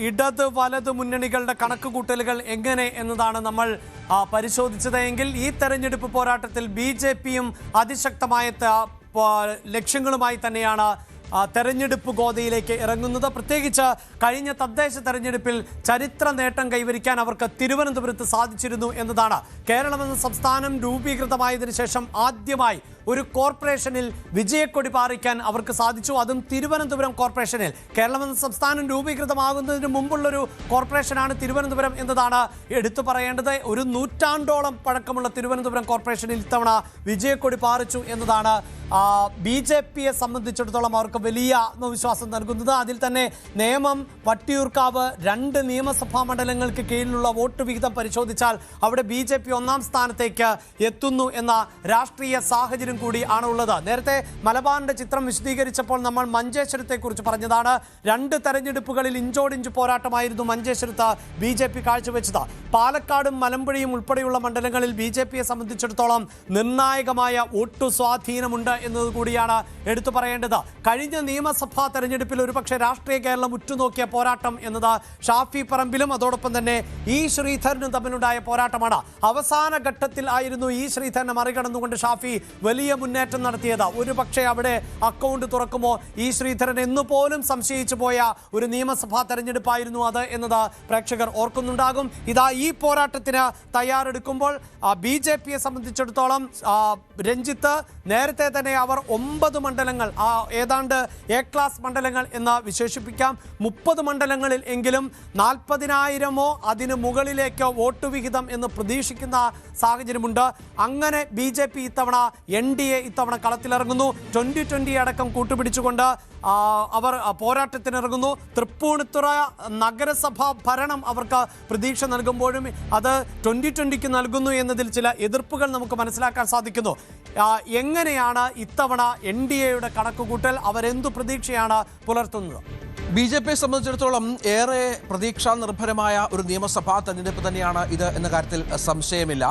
ഇടത് വലത് മുന്നണികളുടെ കണക്കുകൂട്ടലുകൾ എങ്ങനെ എന്നതാണ് നമ്മൾ പരിശോധിച്ചതെങ്കിൽ ഈ തെരഞ്ഞെടുപ്പ് പോരാട്ടത്തിൽ ബി.ജെ.പിയും അതിശക്തമായ ലക്ഷ്യങ്ങളുമായി തന്നെയാണ് തെരഞ്ഞെടുപ്പ് ഗോതയിലേക്ക് ഇറങ്ങുന്നത്. പ്രത്യേകിച്ച് കഴിഞ്ഞ തദ്ദേശ തെരഞ്ഞെടുപ്പിൽ ചരിത്ര നേട്ടം കൈവരിക്കാൻ അവർക്ക് തിരുവനന്തപുരത്ത് സാധിച്ചിരുന്നു എന്നതാണ്. കേരളമെന്ന സംസ്ഥാനം രൂപീകൃതമായതിനു ശേഷം ആദ്യമായി ഒരു കോർപ്പറേഷനിൽ വിജയക്കൊടി പാറിക്കാൻ അവർക്ക് സാധിച്ചു. അതും തിരുവനന്തപുരം കോർപ്പറേഷനിൽ. കേരളമെന്ന സംസ്ഥാനം രൂപീകൃതമാകുന്നതിന് മുമ്പുള്ളൊരു കോർപ്പറേഷനാണ് തിരുവനന്തപുരം എന്നതാണ് എടുത്തു പറയേണ്ടത്. ഒരു നൂറ്റാണ്ടോളം പഴക്കമുള്ള തിരുവനന്തപുരം കോർപ്പറേഷനിൽ ഇത്തവണ വിജയക്കൊടി പാറിച്ചു എന്നതാണ് ബി.ജെ.പിയെ സംബന്ധിച്ചിടത്തോളം അവർക്ക് വലിയ ആത്മവിശ്വാസം നൽകുന്നത്. അതിൽ തന്നെ നേമം, വട്ടിയൂർക്കാവ് 2 നിയമസഭാ മണ്ഡലങ്ങൾക്ക് കീഴിലുള്ള വോട്ട് വിഹിതം പരിശോധിച്ചാൽ അവിടെ ബി.ജെ.പി ഒന്നാം സ്ഥാനത്തേക്ക് എത്തുന്നു എന്ന രാഷ്ട്രീയ സാഹചര്യം കൂടി ആണ് ഉള്ളത്. നേരത്തെ മലബാറിന്റെ ചിത്രം വിശദീകരിച്ചപ്പോൾ നമ്മൾ മഞ്ചേശ്വരത്തെക്കുറിച്ച് പറഞ്ഞതാണ്. 2 തെരഞ്ഞെടുപ്പുകളിൽ ഇഞ്ചോടിഞ്ച് പോരാട്ടമായിരുന്നു മഞ്ചേശ്വരത്ത് ബി.ജെ.പി കാഴ്ചവെച്ചത്. പാലക്കാടും മലമ്പുഴയും ഉൾപ്പെടെയുള്ള മണ്ഡലങ്ങളിൽ ബി.ജെ.പിയെ സംബന്ധിച്ചിടത്തോളം നിർണായകമായ വോട്ടു സ്വാധീനമുണ്ട് എന്നതുകൂടിയാണ് എടുത്തു പറയേണ്ടത്. കഴിഞ്ഞ നിയമസഭാ തെരഞ്ഞെടുപ്പിൽ ഒരുപക്ഷെ രാഷ്ട്രീയ കേരളം ഉറ്റുനോക്കിയ പോരാട്ടം എന്നത് ഷാഫി പറമ്പിലും അതോടൊപ്പം തന്നെ ഇ ശ്രീധരനും തമ്മിലുണ്ടായ പോരാട്ടമാണ്. അവസാന ഘട്ടത്തിൽ ആയിരുന്നു ഇ ശ്രീധരനെ മറികടന്നുകൊണ്ട് ഷാഫി വലിയ മുന്നേറ്റം നടത്തിയത്. ഒരുപക്ഷെ അവിടെ അക്കൗണ്ട് തുറക്കുമോ ഇ ശ്രീധരൻ എന്നുപോലും സംശയിച്ചു പോയ ഒരു നിയമസഭാ തെരഞ്ഞെടുപ്പായിരുന്നു അത് എന്നത് പ്രേക്ഷകർ ഓർക്കുന്നുണ്ടാകും. ഇതാ ഈ പോരാട്ടത്തിന് തയ്യാറെടുക്കുമ്പോൾ ബി.ജെ.പിയെ സംബന്ധിച്ചിടത്തോളം രഞ്ജിത്ത് നേരത്തെ തന്നെ അവർ 9 മണ്ഡലങ്ങൾ ഏതാണ്ട് എ ക്ലാസ് മണ്ഡലങ്ങൾ എന്ന് വിശേഷിപ്പിക്കാം. 30 മണ്ഡലങ്ങളിൽ എങ്കിലും 40,000 അതിന് മുകളിലേക്ക് വോട്ട് വിഹിതം എന്ന് പ്രതീക്ഷിക്കുന്ന സാഹചര്യമുണ്ട്. അങ്ങനെ ബി.ജെ.പി ഇത്തവണ NDA ഇത്തവണ കളത്തിലിറങ്ങുന്നു. 2020 അടക്കം കൂട്ടുപിടിച്ചുകൊണ്ട് അവർ പോരാട്ടത്തിനിറങ്ങുന്നു. തൃപ്പൂണിത്തുറ നഗരസഭാ ഭരണം അവർക്ക് പ്രതീക്ഷ നൽകുമ്പോഴും അത് 2020 നൽകുന്നു എന്നതിൽ ചില എതിർപ്പുകൾ നമുക്ക് മനസ്സിലാക്കാൻ സാധിക്കുന്നു. എങ്ങനെയാണ് ഇത്തവണ NDAയുടെ കണക്കുകൂട്ടൽ? അവരെന്തു പ്രതീക്ഷയാണ് പുലർത്തുന്നത്? ബി.ജെ.പിയെ സംബന്ധിച്ചിടത്തോളം ഏറെ പ്രതീക്ഷാ നിർഭരമായ ഒരു നിയമസഭാ തെരഞ്ഞെടുപ്പ് തന്നെയാണ് ഇത് എന്ന കാര്യത്തിൽ സംശയമില്ല.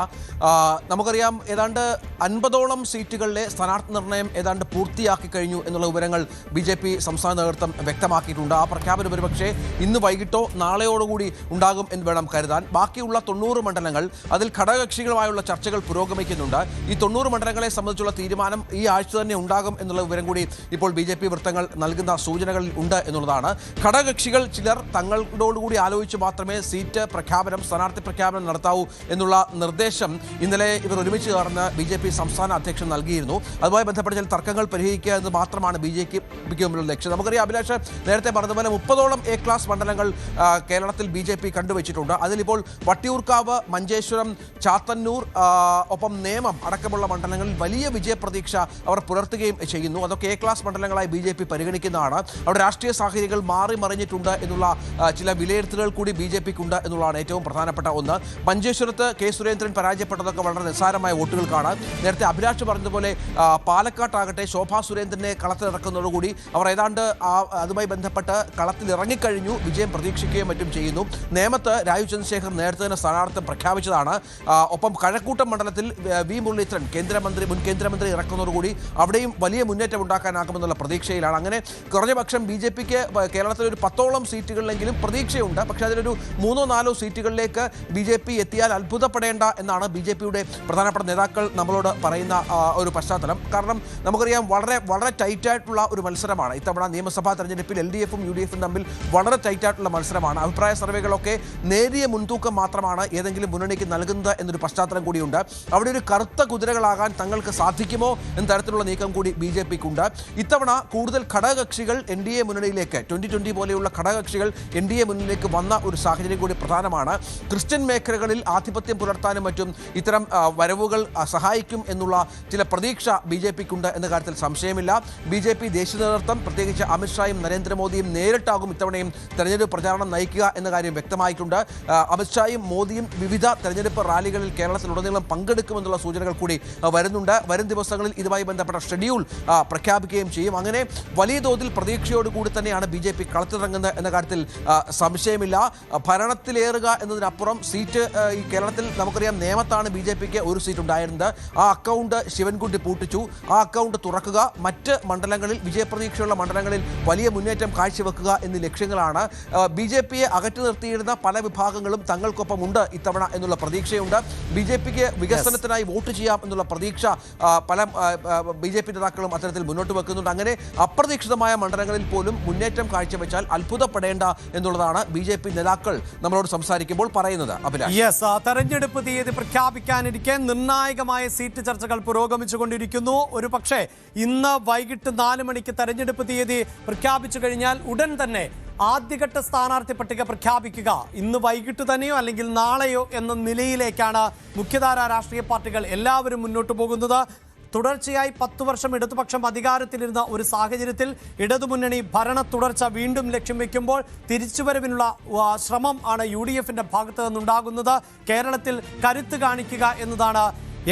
നമുക്കറിയാം ഏതാണ്ട് 50ഓളം സീറ്റുകളിലെ സ്ഥാനാർത്ഥി നിർണയം ഏതാണ്ട് പൂർത്തിയാക്കി കഴിഞ്ഞു എന്നുള്ള വിവരങ്ങൾ ബി.ജെ.പി സംസ്ഥാന നേതൃത്വം വ്യക്തമാക്കിയിട്ടുണ്ട്. ആ പ്രഖ്യാപനം ഒരുപക്ഷെ ഇന്ന് വൈകിട്ടോ നാളെയോടുകൂടി ഉണ്ടാകും എന്ന് വേണം കരുതാൻ. ബാക്കിയുള്ള 90 മണ്ഡലങ്ങൾ അതിൽ ഘടകകക്ഷികളുമായുള്ള ചർച്ചകൾ പുരോഗമിക്കുന്നുണ്ട്. ഈ 90 മണ്ഡലങ്ങളെ സംബന്ധിച്ചുള്ള തീരുമാനം ഈ ആഴ്ച തന്നെ ഉണ്ടാകും എന്നുള്ള വിവരം കൂടി ഇപ്പോൾ ബി.ജെ.പി വൃത്തങ്ങൾ നൽകുന്ന സൂചനകളിൽ ഉണ്ട് എന്നുള്ളതാണ്. ഘടകകക്ഷികൾ ചിലർ തങ്ങളോടുകൂടി ആലോചിച്ച് മാത്രമേ സീറ്റ് പ്രഖ്യാപനം, സ്ഥാനാർത്ഥി പ്രഖ്യാപനം നടത്താവൂ എന്നുള്ള നിർദ്ദേശം ഇന്നലെ ഇവർ ഒരുമിച്ച് ചേർന്ന് ബി.ജെ.പി സംസ്ഥാന അധ്യക്ഷൻ നൽകിയിരുന്നു. അതുമായി ബന്ധപ്പെട്ട ചില തർക്കങ്ങൾ പരിഹരിക്കുക എന്ന് മാത്രമാണ് ബി.ജെ.പിക്ക് മുമ്പിലുള്ള ലക്ഷ്യം. നമുക്കറിയാം അഭിലാഷ് നേരത്തെ പറഞ്ഞതുപോലെ 30ഓളം എ ക്ലാസ് മണ്ഡലങ്ങൾ കേരളത്തിൽ ബി.ജെ.പി കണ്ടുവച്ചിട്ടുണ്ട്. അതിലിപ്പോൾ വട്ടിയൂർക്കാവ്, മഞ്ചേശ്വരം, ചാത്തന്നൂർ ഒപ്പം നേമം അടക്കമുള്ള മണ്ഡലങ്ങളിൽ വലിയ വിജയപ്രതീക്ഷ അവർ പുലർത്തുകയും ചെയ്യുന്നു. അതൊക്കെ എ ക്ലാസ് മണ്ഡലങ്ങളായി ബി.ജെ.പി പരിഗണിക്കുന്നതാണ്. അവിടെ രാഷ്ട്രീയ സാഹചര്യങ്ങൾ മാറി മറിഞ്ഞിട്ടുണ്ട് എന്നുള്ള ചില വിലയിരുത്തലുകൾ കൂടി ബി.ജെ.പിക്കുണ്ട് എന്നുള്ളതാണ് ഏറ്റവും പ്രധാനപ്പെട്ട ഒന്ന്. മഞ്ചേശ്വരത്ത് കെ സുരേന്ദ്രൻ പരാജയപ്പെട്ടതൊക്കെ വളരെ നിസ്സാരമായ വോട്ടുകൾക്കാണ്. നേരത്തെ അഭിലാഷ് പറഞ്ഞതുപോലെ പാലക്കാട്ടാകട്ടെ ശോഭാ സുരേന്ദ്രനെ കളത്തിലിറക്കുന്നതോടുകൂടി അവർ ഏതാണ്ട് അതുമായി ബന്ധപ്പെട്ട് കളത്തിലിറങ്ങിക്കഴിഞ്ഞു, വിജയം പ്രതീക്ഷിക്കുകയും മറ്റും ചെയ്യുന്നു. നേമത്ത് രാജീവ് ചന്ദ്രശേഖർ നേരത്തെ തന്നെ സ്ഥാനാർത്ഥി പ്രഖ്യാപിച്ചതാണ്. ഒപ്പം കഴക്കൂട്ടം മണ്ഡലത്തിൽ വി മുരളീധരൻ മുൻ കേന്ദ്രമന്ത്രി ഇറക്കുന്നതോടുകൂടി അവിടെയും വലിയ മുന്നേറ്റം ഉണ്ടാക്കാനാകുമെന്നുള്ള പ്രതീക്ഷയിലാണ്. അങ്ങനെ കുറഞ്ഞപക്ഷം ബി.ജെ.പിക്ക് കേരളത്തിൽ ഒരു 10ഓളം സീറ്റുകളിലെങ്കിലും പ്രതീക്ഷയുണ്ട്. പക്ഷേ അതിലൊരു 3-4 സീറ്റുകളിലേക്ക് ബി.ജെ.പി എത്തിയാൽ അത്ഭുതപ്പെടേണ്ട എന്നാണ് ബി.ജെ.പിയുടെ പ്രധാനപ്പെട്ട നേതാക്കൾ നമ്മളോട് പറയുന്ന ഒരു പശ്ചാത്തലം. കാരണം നമുക്കറിയാം വളരെ വളരെ ടൈറ്റായിട്ടുള്ള ഒരു മത്സരമാണ് ഇത്തവണ നിയമസഭാ തെരഞ്ഞെടുപ്പിൽ. LDFും UDFും തമ്മിൽ വളരെ ടൈറ്റായിട്ടുള്ള മത്സരമാണ്. അഭിപ്രായ സർവേകളൊക്കെ നേരിയ മുൻതൂക്കം മാത്രമാണ് ഏതെങ്കിലും മുന്നണിക്ക് നൽകുന്നത് എന്നൊരു പശ്ചാത്തലം കൂടിയുണ്ട്. അവിടെ ഒരു കറുത്ത കുതിരകളാകാൻ തങ്ങൾക്ക് സാധിക്കുമോ എന്ന തരത്തിലുള്ള നീക്കം കൂടി ബി.ജെ.പിക്കുണ്ട്. ഇത്തവണ കൂടുതൽ ഘടകകക്ഷികൾ NDA മുന്നണിയിലേക്ക് 2020 പോലെയുള്ള ഘടകകക്ഷികൾ NDA മുന്നിലേക്ക് വന്ന ഒരു സാഹചര്യം കൂടി പ്രധാനമാണ്. ക്രിസ്ത്യൻ മേഖലകളിൽ ആധിപത്യം പുലർത്താനും മറ്റും ഇത്തരം വരവുകൾ സഹായിക്കും എന്നുള്ള ചില പ്രതീക്ഷ ബി.ജെ.പിക്കുണ്ട് എന്ന കാര്യത്തിൽ സംശയമില്ല. ബി.ജെ.പി ദേശീയ നേതൃത്വം പ്രത്യേകിച്ച് അമിത്ഷായും നരേന്ദ്രമോദിയും നേരിട്ടാകും ഇത്തവണയും തെരഞ്ഞെടുപ്പ് പ്രചാരണം നയിക്കുക എന്ന കാര്യം വ്യക്തമായിട്ടുണ്ട്. അമിത്ഷായും മോദിയും വിവിധ തെരഞ്ഞെടുപ്പ് റാലികളിൽ കേരളത്തിലുടനീളം പങ്കെടുക്കുമെന്നുള്ള സൂചനകൾ കൂടി വരുന്നുണ്ട്. വരും ദിവസങ്ങളിൽ ഇതുമായി ബന്ധപ്പെട്ട ഷെഡ്യൂൾ പ്രഖ്യാപിക്കുകയും ചെയ്യും. അങ്ങനെ വലിയ തോതിൽ പ്രതീക്ഷയോടുകൂടി തന്നെയാണ് ബി.ജെ.പി BJP കളത്തിലിറങ്ങുന്നത് എന്ന കാര്യത്തിൽ സംശയമില്ല. ഭരണത്തിലേറുക എന്നതിനപ്പുറം സീറ്റ് ഈ കേരളത്തിൽ നമുക്കറിയാം നേമത്താണ് BJPക്ക് ഒരു സീറ്റ് ഉണ്ടായിരുന്നത്. ആ അക്കൗണ്ട് ശിവൻകുട്ടി പൂട്ടിച്ചു. ആ അക്കൗണ്ട് തുറക്കുക, മറ്റ് മണ്ഡലങ്ങളിൽ വിജയപ്രതീക്ഷയുള്ള മണ്ഡലങ്ങളിൽ വലിയ മുന്നേറ്റം കാഴ്ചവെക്കുക എന്നീ ലക്ഷ്യങ്ങളാണ്. BJPയെ അകറ്റി നിർത്തിയിരുന്ന പല വിഭാഗങ്ങളും തങ്ങൾക്കൊപ്പമുണ്ട് ഇത്തവണ എന്നുള്ള പ്രതീക്ഷയുണ്ട്. BJPക്ക് വികസനത്തിനായി വോട്ട് ചെയ്യാം എന്നുള്ള പ്രതീക്ഷ പല BJP നേതാക്കളും അത്തരത്തിൽ മുന്നോട്ട് വെക്കുന്നുണ്ട്. അങ്ങനെ അപ്രതീക്ഷിതമായ മണ്ഡലങ്ങളിൽ പോലും മുന്നേറ്റം കാഴ്ചവെച്ചാൽ അത്ഭുതപ്പെടേണ്ട എന്നുള്ളതാണ് BJP നേതാക്കൾ നമ്മളോട് സംസാരിക്കുമ്പോൾ പറയുന്നത്. യെസ്, തെരഞ്ഞെടുപ്പ് തീയതി പ്രഖ്യാപിക്കാനിരിക്കെ നിർണായകമായ സീറ്റ് ചർച്ചകൾ പുരോഗമിച്ചുകൊണ്ടിരിക്കുന്നു. ഒരു പക്ഷേ ഇന്ന് വൈകിട്ട് 4 മണിക്ക് തെരഞ്ഞെടുപ്പ് തീയതി പ്രഖ്യാപിച്ചു കഴിഞ്ഞാൽ ഉടൻ തന്നെ ആദ്യഘട്ട സ്ഥാനാർത്ഥി പട്ടിക പ്രഖ്യാപിക്കുക ഇന്ന് വൈകിട്ട് തന്നെയോ അല്ലെങ്കിൽ നാളെയോ എന്ന നിലയിലേക്കാണ് മുഖ്യധാര രാഷ്ട്രീയ പാർട്ടികൾ എല്ലാവരും മുന്നോട്ട് പോകുന്നത്. തുടർച്ചയായി 10 വർഷം ഇടതുപക്ഷം അധികാരത്തിലിരുന്ന ഒരു സാഹചര്യത്തിൽ ഇടതുമുന്നണി ഭരണ തുടർച്ച വീണ്ടും ലക്ഷ്യം വെക്കുമ്പോൾ തിരിച്ചുവരവിനുള്ള ശ്രമം ആണ് UDFന്റെ ഭാഗത്ത് നിന്നുണ്ടാകുന്നത്. കേരളത്തിൽ കരുത്ത് കാണിക്കുക എന്നതാണ്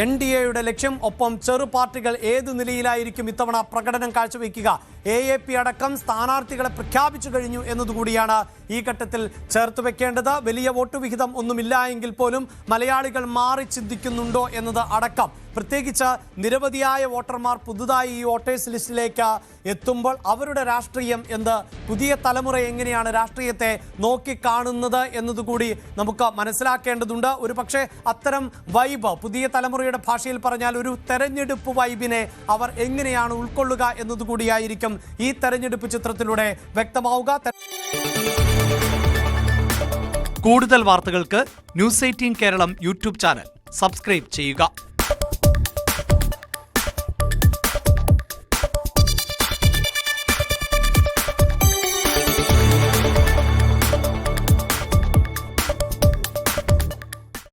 NDAയുടെ ലക്ഷ്യം. ഒപ്പം ചെറു പാർട്ടികൾ ഏതു നിലയിലായിരിക്കും ഇത്തവണ പ്രകടനം കാഴ്ചവെക്കുക? AAP അടക്കം സ്ഥാനാർത്ഥികളെ പ്രഖ്യാപിച്ചു കഴിഞ്ഞു എന്നതുകൂടിയാണ് ഈ ഘട്ടത്തിൽ ചേർത്ത് വെക്കേണ്ടത്. വലിയ വോട്ട് വിഹിതം ഒന്നുമില്ല എങ്കിൽ പോലും മലയാളികൾ മാറി ചിന്തിക്കുന്നുണ്ടോ എന്നത് അടക്കം, പ്രത്യേകിച്ച് നിരവധിയായ വോട്ടർമാർ പുതുതായി ഈ വോട്ടേഴ്സ് ലിസ്റ്റിലേക്ക് എത്തുമ്പോൾ അവരുടെ രാഷ്ട്രീയം എന്ത്, പുതിയ തലമുറ എങ്ങനെയാണ് രാഷ്ട്രീയത്തെ നോക്കിക്കാണുന്നത് എന്നതുകൂടി നമുക്ക് മനസ്സിലാക്കേണ്ടതുണ്ട്. ഒരു പക്ഷേ അത്തരം വൈബ്, പുതിയ തലമുറയുടെ ഭാഷയിൽ പറഞ്ഞാൽ ഒരു തെരഞ്ഞെടുപ്പ് വൈബിനെ അവർ എങ്ങനെയാണ് ഉൾക്കൊള്ളുക എന്നതുകൂടിയായിരിക്കും ഈ തെരഞ്ഞെടുപ്പ് ചിത്രത്തിലൂടെ വ്യക്തമാവുക. കൂടുതൽ വാർത്തകൾക്ക് News 18 Keralam YouTube channel subscribe ചെയ്യുക.